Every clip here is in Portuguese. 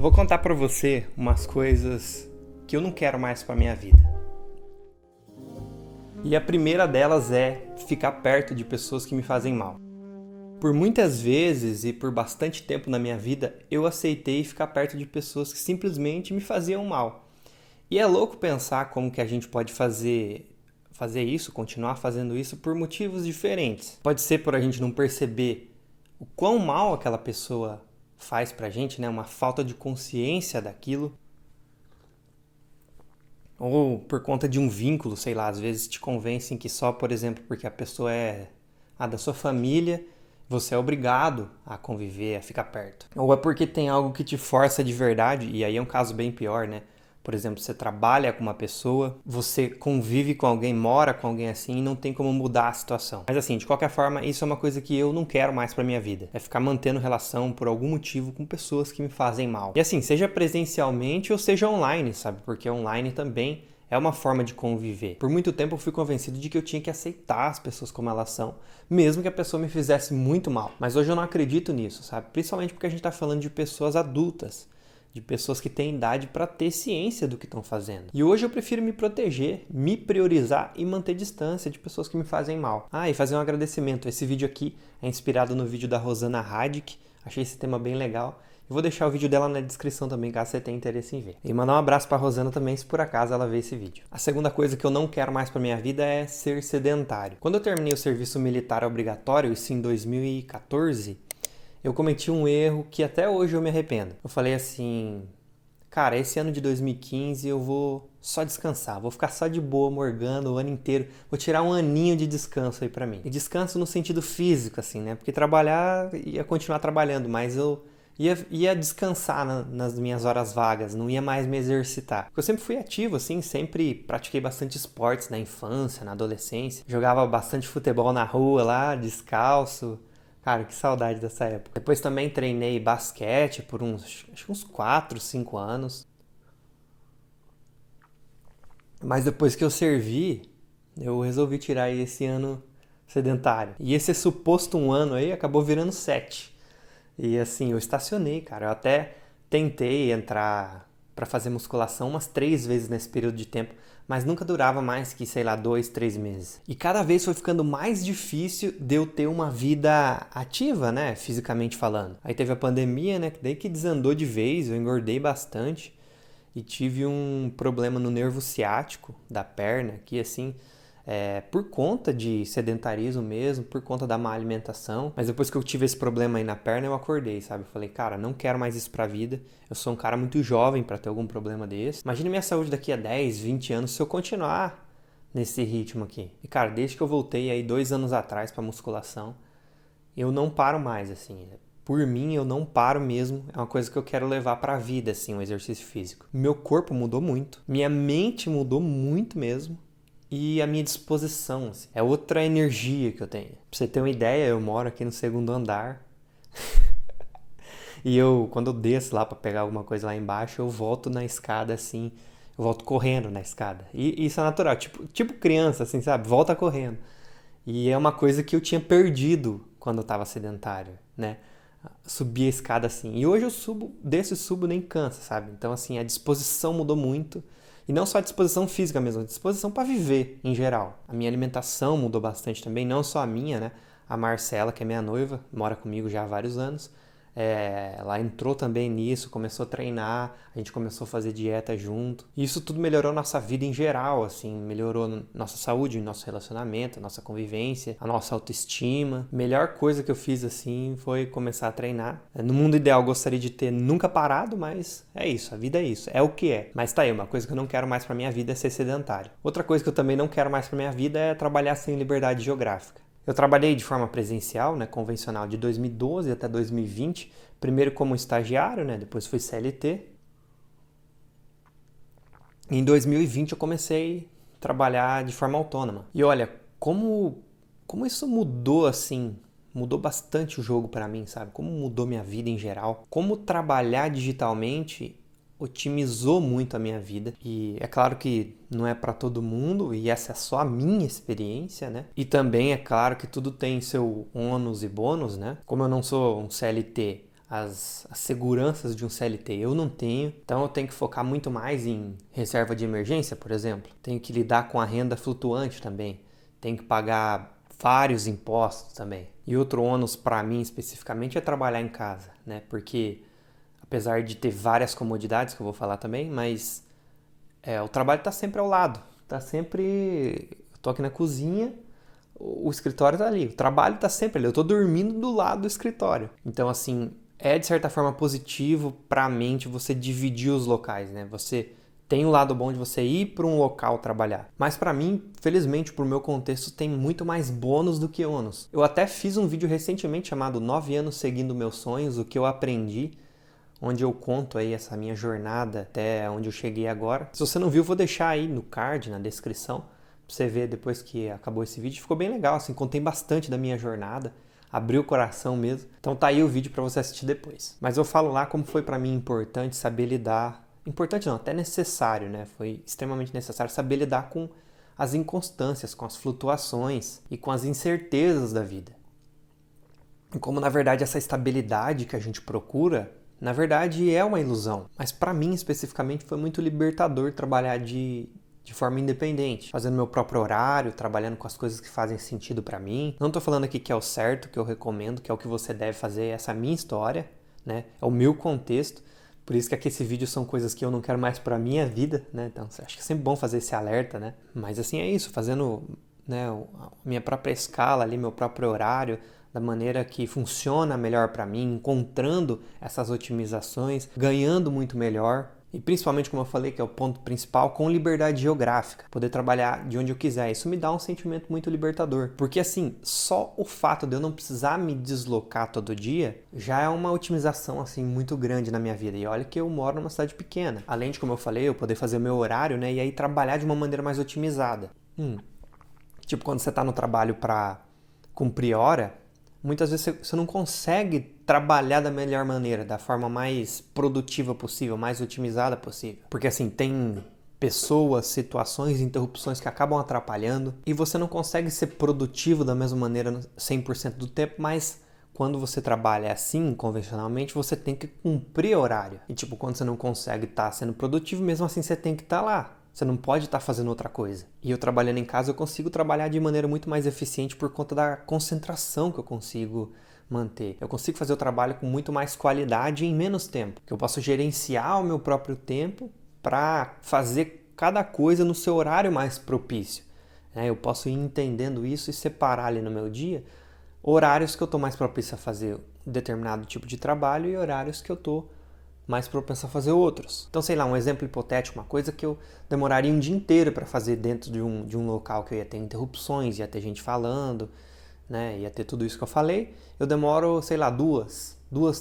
vou contar pra você umas coisas que eu não quero mais pra minha vida. E a primeira delas é ficar perto de pessoas que me fazem mal. Por muitas vezes e por bastante tempo na minha vida, eu aceitei ficar perto de pessoas que simplesmente me faziam mal. E é louco pensar como que a gente pode fazer isso, continuar fazendo isso por motivos diferentes. Pode ser por a gente não perceber o quão mal aquela pessoa faz pra gente, né? Uma falta de consciência daquilo. Ou por conta de um vínculo, sei lá, às vezes te convencem que só, por exemplo, porque a pessoa é da sua família, você é obrigado a conviver, a ficar perto. Ou é porque tem algo que te força de verdade, e aí é um caso bem pior, né? Por exemplo, você trabalha com uma pessoa, você convive com alguém, mora com alguém assim e não tem como mudar a situação. Mas assim, de qualquer forma, isso é uma coisa que eu não quero mais pra minha vida. É ficar mantendo relação por algum motivo com pessoas que me fazem mal. E assim, seja presencialmente ou seja online, sabe? Porque online também é uma forma de conviver. Por muito tempo eu fui convencido de que eu tinha que aceitar as pessoas como elas são, mesmo que a pessoa me fizesse muito mal. Mas hoje eu não acredito nisso, sabe? Principalmente porque a gente tá falando de pessoas adultas, de pessoas que têm idade para ter ciência do que estão fazendo. E hoje eu prefiro me proteger, me priorizar e manter distância de pessoas que me fazem mal. E fazer um agradecimento. Esse vídeo aqui é inspirado no vídeo da Rosana Radic. Achei esse tema bem legal. Eu vou deixar o vídeo dela na descrição também, caso você tenha interesse em ver. E mandar um abraço pra Rosana também, se por acaso ela ver esse vídeo. A segunda coisa que eu não quero mais pra minha vida é ser sedentário. Quando eu terminei o serviço militar obrigatório, isso em 2014, eu cometi um erro que até hoje eu me arrependo. Eu falei assim, cara, esse ano de 2015 eu vou só descansar, vou ficar só de boa morgando o ano inteiro, vou tirar um aninho de descanso aí pra mim. E descanso no sentido físico, assim, né? Porque trabalhar, ia continuar trabalhando, mas eu ia descansar nas minhas horas vagas, não ia mais me exercitar. Porque eu sempre fui ativo, assim, sempre pratiquei bastante esportes na infância, na adolescência. Jogava bastante futebol na rua lá, descalço. Cara, que saudade dessa época. Depois também treinei basquete por uns 4, 5 anos. Mas depois que eu servi, eu resolvi tirar esse ano sedentário. E esse suposto um ano aí acabou virando 7. E assim, eu estacionei, cara. Eu até tentei entrar pra fazer musculação umas 3 vezes nesse período de tempo, mas nunca durava mais que, sei lá, 2, 3 meses. E cada vez foi ficando mais difícil de eu ter uma vida ativa, né, fisicamente falando. Aí teve a pandemia, né, daí que desandou de vez, eu engordei bastante e tive um problema no nervo ciático da perna, que assim, por conta de sedentarismo mesmo, por conta da má alimentação. Mas depois que eu tive esse problema aí na perna, eu acordei, sabe? Eu falei, cara, não quero mais isso pra vida. Eu sou um cara muito jovem pra ter algum problema desse. Imagina minha saúde daqui a 10, 20 anos se eu continuar nesse ritmo aqui. E cara, desde que eu voltei aí 2 anos atrás pra musculação, eu não paro mais, assim. Por mim, eu não paro mesmo. É uma coisa que eu quero levar pra vida, assim, o exercício físico. Meu corpo mudou muito. Minha mente mudou muito mesmo. E a minha disposição, assim, é outra energia que eu tenho. Pra você ter uma ideia, eu moro aqui no 2º andar. E quando eu desço lá pra pegar alguma coisa lá embaixo, eu volto na escada assim, eu volto correndo na escada. E isso é natural, tipo criança, assim, sabe? Volta correndo. E é uma coisa que eu tinha perdido quando eu tava sedentário, né? Subir a escada assim. E hoje eu desço e subo nem cansa, sabe? Então, assim, a disposição mudou muito. E não só a disposição física mesmo, a disposição para viver em geral. A minha alimentação mudou bastante também, não só a minha, né? A Marcela, que é minha noiva, mora comigo já há vários anos. Ela entrou também nisso, começou a treinar, a gente começou a fazer dieta junto. E isso tudo melhorou nossa vida em geral, assim, melhorou nossa saúde, nosso relacionamento, nossa convivência, a nossa autoestima. A melhor coisa que eu fiz, assim, foi começar a treinar. No mundo ideal, eu gostaria de ter nunca parado, mas é isso, a vida é isso, é o que é. Mas tá aí, uma coisa que eu não quero mais pra minha vida é ser sedentário. Outra coisa que eu também não quero mais pra minha vida é trabalhar sem liberdade geográfica. Eu trabalhei de forma presencial, né, convencional, de 2012 até 2020, primeiro como estagiário, né, depois fui CLT. Em 2020 eu comecei a trabalhar de forma autônoma. E olha, como isso mudou assim, mudou bastante o jogo para mim, sabe? Como mudou minha vida em geral. Como trabalhar digitalmente otimizou muito a minha vida. E é claro que não é para todo mundo, e essa é só a minha experiência, né? E também é claro que tudo tem seu ônus e bônus, né? Como eu não sou um CLT as seguranças de um CLT. Eu não tenho, então eu tenho que focar muito mais em reserva de emergência, por exemplo. Tenho que lidar com a renda flutuante também. Tenho que pagar vários impostos também. E outro ônus para mim especificamente é trabalhar em casa, né? Porque apesar de ter várias comodidades que eu vou falar também, mas o trabalho está sempre ao lado. Tá sempre... Eu tô aqui na cozinha, o escritório tá ali. O trabalho tá sempre ali. Eu tô dormindo do lado do escritório. Então, assim, é de certa forma positivo para a mente você dividir os locais, né? Você tem um lado bom de você ir para um local trabalhar. Mas para mim, felizmente, pro meu contexto, tem muito mais bônus do que ônus. Eu até fiz um vídeo recentemente chamado 9 anos seguindo meus sonhos, o que eu aprendi, onde eu conto aí essa minha jornada até onde eu cheguei agora. Se você não viu, vou deixar aí no card, na descrição, pra você ver depois que acabou esse vídeo. Ficou bem legal, assim, contei bastante da minha jornada, abriu o coração mesmo. Então tá aí o vídeo para você assistir depois. Mas eu falo lá como foi para mim importante saber lidar, importante não, até necessário, né? Foi extremamente necessário saber lidar com as inconstâncias, com as flutuações e com as incertezas da vida. E como na verdade essa estabilidade que a gente procura, na verdade é uma ilusão. Mas para mim especificamente foi muito libertador trabalhar de forma independente, fazendo meu próprio horário, trabalhando com as coisas que fazem sentido para mim. Não tô falando aqui que é o certo, que eu recomendo, que é o que você deve fazer, essa é a minha história, né? É o meu contexto. Por isso que aqui esse vídeo são coisas que eu não quero mais pra minha vida, né? Então, acho que é sempre bom fazer esse alerta, né? Mas assim, é isso, fazendo, né, a minha própria escala ali, meu próprio horário, da maneira que funciona melhor pra mim, encontrando essas otimizações, ganhando muito melhor. E principalmente, como eu falei, que é o ponto principal, com liberdade geográfica. Poder trabalhar de onde eu quiser. Isso me dá um sentimento muito libertador. Porque assim, só o fato de eu não precisar me deslocar todo dia já é uma otimização assim muito grande na minha vida. E olha que eu moro numa cidade pequena. Além de, como eu falei, eu poder fazer o meu horário, né? E aí trabalhar de uma maneira mais otimizada. Tipo, quando você está no trabalho para cumprir hora, muitas vezes você não consegue trabalhar da melhor maneira, da forma mais produtiva possível, mais otimizada possível. Porque assim, tem pessoas, situações, interrupções que acabam atrapalhando e você não consegue ser produtivo da mesma maneira 100% do tempo, mas quando você trabalha assim, convencionalmente, você tem que cumprir horário. E tipo, quando você não consegue estar sendo produtivo, mesmo assim você tem que estar lá. Você não pode estar fazendo outra coisa. E eu trabalhando em casa, eu consigo trabalhar de maneira muito mais eficiente por conta da concentração que eu consigo manter. Eu consigo fazer o trabalho com muito mais qualidade em menos tempo. Que eu posso gerenciar o meu próprio tempo para fazer cada coisa no seu horário mais propício. Eu posso ir entendendo isso e separar ali no meu dia horários que eu estou mais propício a fazer um determinado tipo de trabalho e horários que eu estou mais propenso a fazer outros. Então, sei lá, um exemplo hipotético, uma coisa que eu demoraria um dia inteiro para fazer dentro de um local que eu ia ter interrupções, ia ter gente falando, né, ia ter tudo isso que eu falei, eu demoro, sei lá,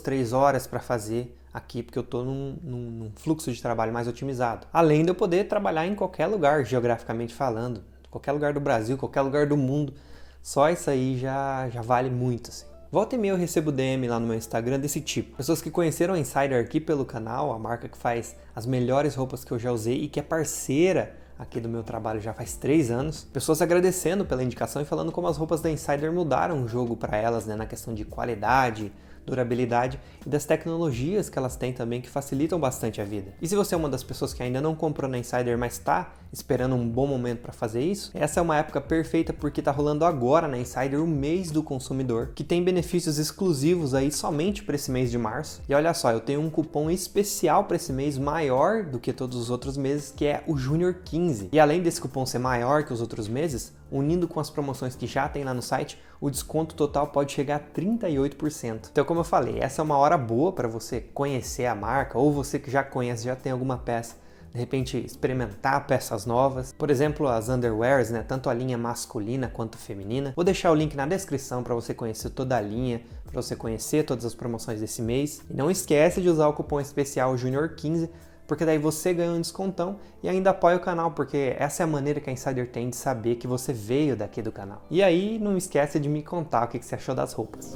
3 horas para fazer aqui, porque eu estou num fluxo de trabalho mais otimizado. Além de eu poder trabalhar em qualquer lugar, geograficamente falando, qualquer lugar do Brasil, qualquer lugar do mundo, só isso aí já vale muito, assim. Volta e meia eu recebo DM lá no meu Instagram desse tipo. Pessoas que conheceram a Insider aqui pelo canal, a marca que faz as melhores roupas que eu já usei e que é parceira aqui do meu trabalho já faz 3 anos. Pessoas agradecendo pela indicação e falando como as roupas da Insider mudaram o jogo para elas, né, na questão de qualidade, durabilidade e das tecnologias que elas têm também que facilitam bastante a vida. E se você é uma das pessoas que ainda não comprou na Insider, mas está esperando um bom momento para fazer isso, essa é uma época perfeita porque está rolando agora na Insider o mês do consumidor, que tem benefícios exclusivos aí somente para esse mês de março. E olha só, eu tenho um cupom especial para esse mês maior do que todos os outros meses, que é o Júnior 15. E além desse cupom ser maior que os outros meses, unindo com as promoções que já tem lá no site, o desconto total pode chegar a 38%. Então, como eu falei, essa é uma hora boa para você conhecer a marca, ou você que já conhece, já tem alguma peça, de repente experimentar peças novas. Por exemplo, as underwears, né? Tanto a linha masculina quanto feminina. Vou deixar o link na descrição para você conhecer toda a linha, para você conhecer todas as promoções desse mês. E não esquece de usar o cupom especial Júnior 15, porque daí você ganha um descontão e ainda apoia o canal, porque essa é a maneira que a Insider tem de saber que você veio daqui do canal. E aí, não esquece de me contar o que você achou das roupas.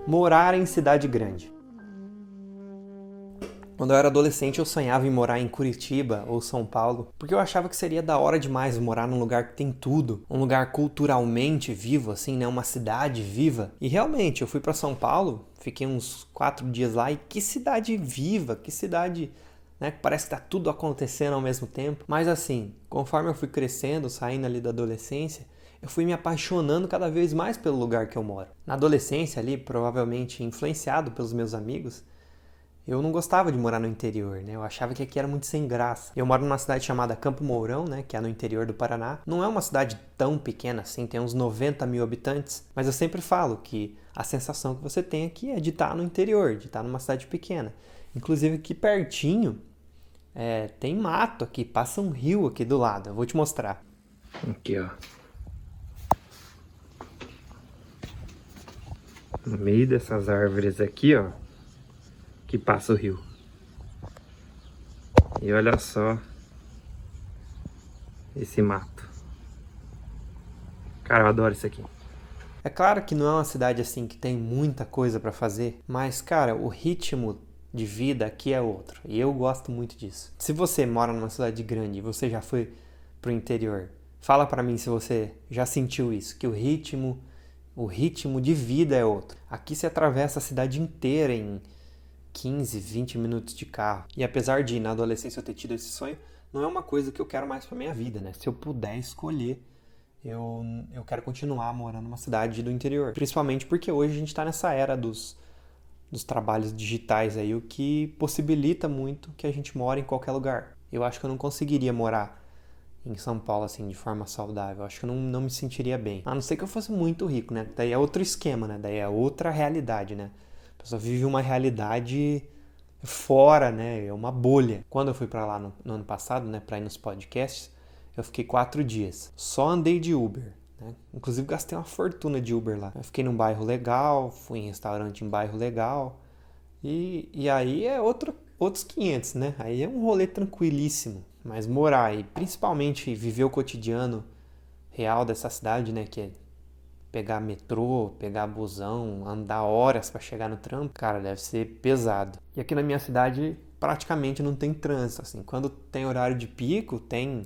Morar em cidade grande. Quando eu era adolescente, eu sonhava em morar em Curitiba ou São Paulo, porque eu achava que seria da hora demais morar num lugar que tem tudo, um lugar culturalmente vivo, assim, né? Uma cidade viva. E realmente, eu fui para São Paulo, fiquei uns 4 dias lá e que cidade viva, que cidade, né? Que parece que tá tudo acontecendo ao mesmo tempo. Mas assim, conforme eu fui crescendo, saindo ali da adolescência, eu fui me apaixonando cada vez mais pelo lugar que eu moro. Na adolescência ali, provavelmente influenciado pelos meus amigos, eu não gostava de morar no interior, né? Eu achava que aqui era muito sem graça. Eu moro numa cidade chamada Campo Mourão, né? Que é no interior do Paraná. Não é uma cidade tão pequena assim, tem uns 90 mil habitantes. Mas eu sempre falo que a sensação que você tem aqui é de estar no interior, de estar numa cidade pequena. Inclusive aqui pertinho, tem mato aqui, passa um rio aqui do lado. Eu vou te mostrar. Aqui, ó. No meio dessas árvores aqui, ó, que passa o rio. E olha só esse mato. Cara, eu adoro isso aqui. É claro que não é uma cidade assim que tem muita coisa pra fazer, mas cara, o ritmo de vida aqui é outro. E eu gosto muito disso. Se você mora numa cidade grande e você já foi pro interior, fala pra mim se você já sentiu isso, que o ritmo de vida é outro. Aqui você atravessa a cidade inteira em 15, 20 minutos de carro. E apesar de na adolescência eu ter tido esse sonho, não é uma coisa que eu quero mais pra minha vida, né? Se eu puder escolher, eu quero continuar morando numa cidade do interior. Principalmente porque hoje a gente tá nessa era dos trabalhos digitais aí, o que possibilita muito que a gente mora em qualquer lugar. Eu acho que eu não conseguiria morar em São Paulo, assim, de forma saudável. Eu acho que eu não me sentiria bem. A não ser que eu fosse muito rico, né? Daí é outro esquema, né? Daí é outra realidade, né? A pessoa vive uma realidade fora, né? É uma bolha. Quando eu fui pra lá no ano passado, né? Pra ir nos podcasts, eu fiquei 4 dias. Só andei de Uber, né? Inclusive gastei uma fortuna de Uber lá. Eu fiquei num bairro legal, fui em restaurante em bairro legal. E aí é outros 500, né? Aí é um rolê tranquilíssimo. Mas morar e principalmente viver o cotidiano real dessa cidade, né? Que é pegar metrô, pegar busão, andar horas para chegar no trampo, cara, deve ser pesado. E aqui na minha cidade praticamente não tem trânsito, assim. Quando tem horário de pico, tem,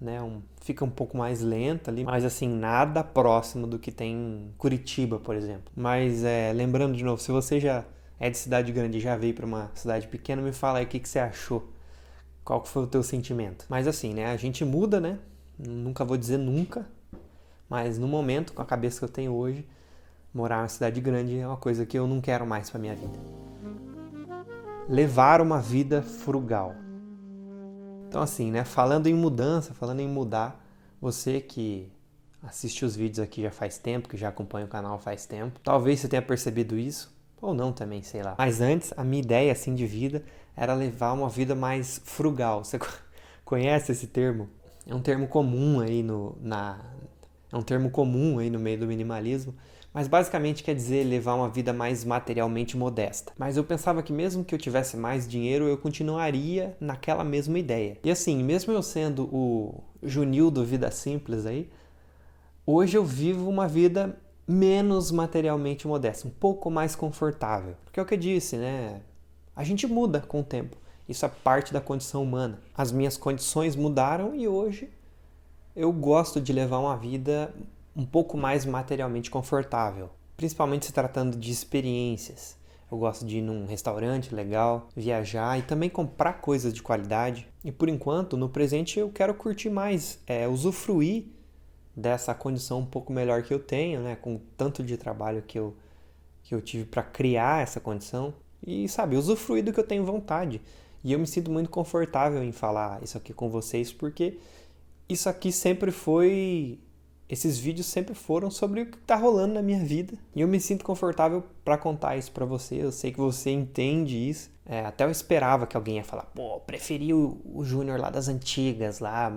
né, fica um pouco mais lento ali, mas assim, nada próximo do que tem em Curitiba, por exemplo. Mas lembrando de novo, se você já é de cidade grande e já veio para uma cidade pequena, me fala aí o que você achou. Qual que foi o teu sentimento? Mas assim, né, a gente muda, né? Nunca vou dizer nunca, mas no momento, com a cabeça que eu tenho hoje, morar em uma cidade grande é uma coisa que eu não quero mais para minha vida. Levar uma vida frugal. Então assim, né, falando em mudança, falando em mudar, você que assiste os vídeos aqui já faz tempo, que já acompanha o canal faz tempo, talvez você tenha percebido isso, ou não também, sei lá. Mas antes, a minha ideia assim de vida era levar uma vida mais frugal. Você conhece esse termo? É um termo comum aí é um termo comum aí no meio do minimalismo, mas basicamente quer dizer levar uma vida mais materialmente modesta. Mas eu pensava que mesmo que eu tivesse mais dinheiro, eu continuaria naquela mesma ideia. E assim, mesmo eu sendo o Junildo Vida Simples aí, hoje eu vivo uma vida menos materialmente modesta, um pouco mais confortável. Porque é o que eu disse, né? A gente muda com o tempo. Isso é parte da condição humana. As minhas condições mudaram e hoje eu gosto de levar uma vida um pouco mais materialmente confortável, principalmente se tratando de experiências. Eu gosto de ir num restaurante legal, viajar e também comprar coisas de qualidade. E por enquanto, no presente, eu quero curtir mais, usufruir dessa condição um pouco melhor que eu tenho, né? Com o tanto de trabalho que eu tive para criar essa condição. E, sabe, usufruir do que eu tenho vontade. E eu me sinto muito confortável em falar isso aqui com vocês, porque isso aqui sempre foi... Esses vídeos sempre foram sobre o que tá rolando na minha vida. E eu me sinto confortável para contar isso para você. Eu sei que você entende isso. Até eu esperava que alguém ia falar, pô, preferi o Júnior lá das antigas lá,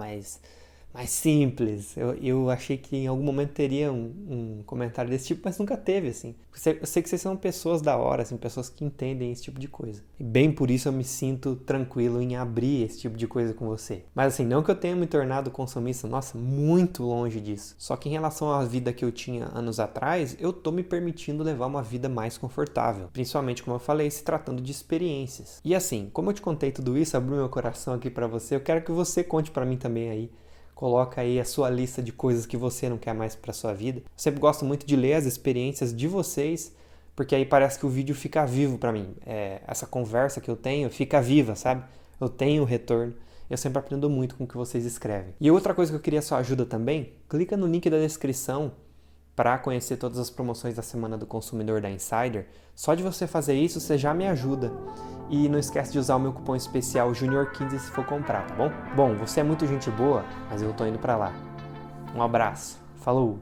mais simples. Eu achei que em algum momento teria um comentário desse tipo, mas nunca teve, assim. Eu sei que vocês são pessoas da hora, assim, pessoas que entendem esse tipo de coisa. E bem por isso eu me sinto tranquilo em abrir esse tipo de coisa com você. Mas assim, não que eu tenha me tornado consumista, nossa, muito longe disso. Só que em relação à vida que eu tinha anos atrás, eu tô me permitindo levar uma vida mais confortável. Principalmente, como eu falei, se tratando de experiências. E assim, como eu te contei tudo isso, abri meu coração aqui pra você, eu quero que você conte pra mim também aí. Coloca aí a sua lista de coisas que você não quer mais para sua vida. Eu sempre gosto muito de ler as experiências de vocês, porque aí parece que o vídeo fica vivo para mim. Essa conversa que eu tenho fica viva, sabe? Eu tenho retorno. Eu sempre aprendo muito com o que vocês escrevem. E outra coisa que eu queria sua ajuda também, clica no link da descrição para conhecer todas as promoções da Semana do Consumidor da Insider. Só de você fazer isso, você já me ajuda. E não esquece de usar o meu cupom especial Junior15 se for comprar, tá bom? Bom, você é muito gente boa, mas eu tô indo para lá. Um abraço. Falou!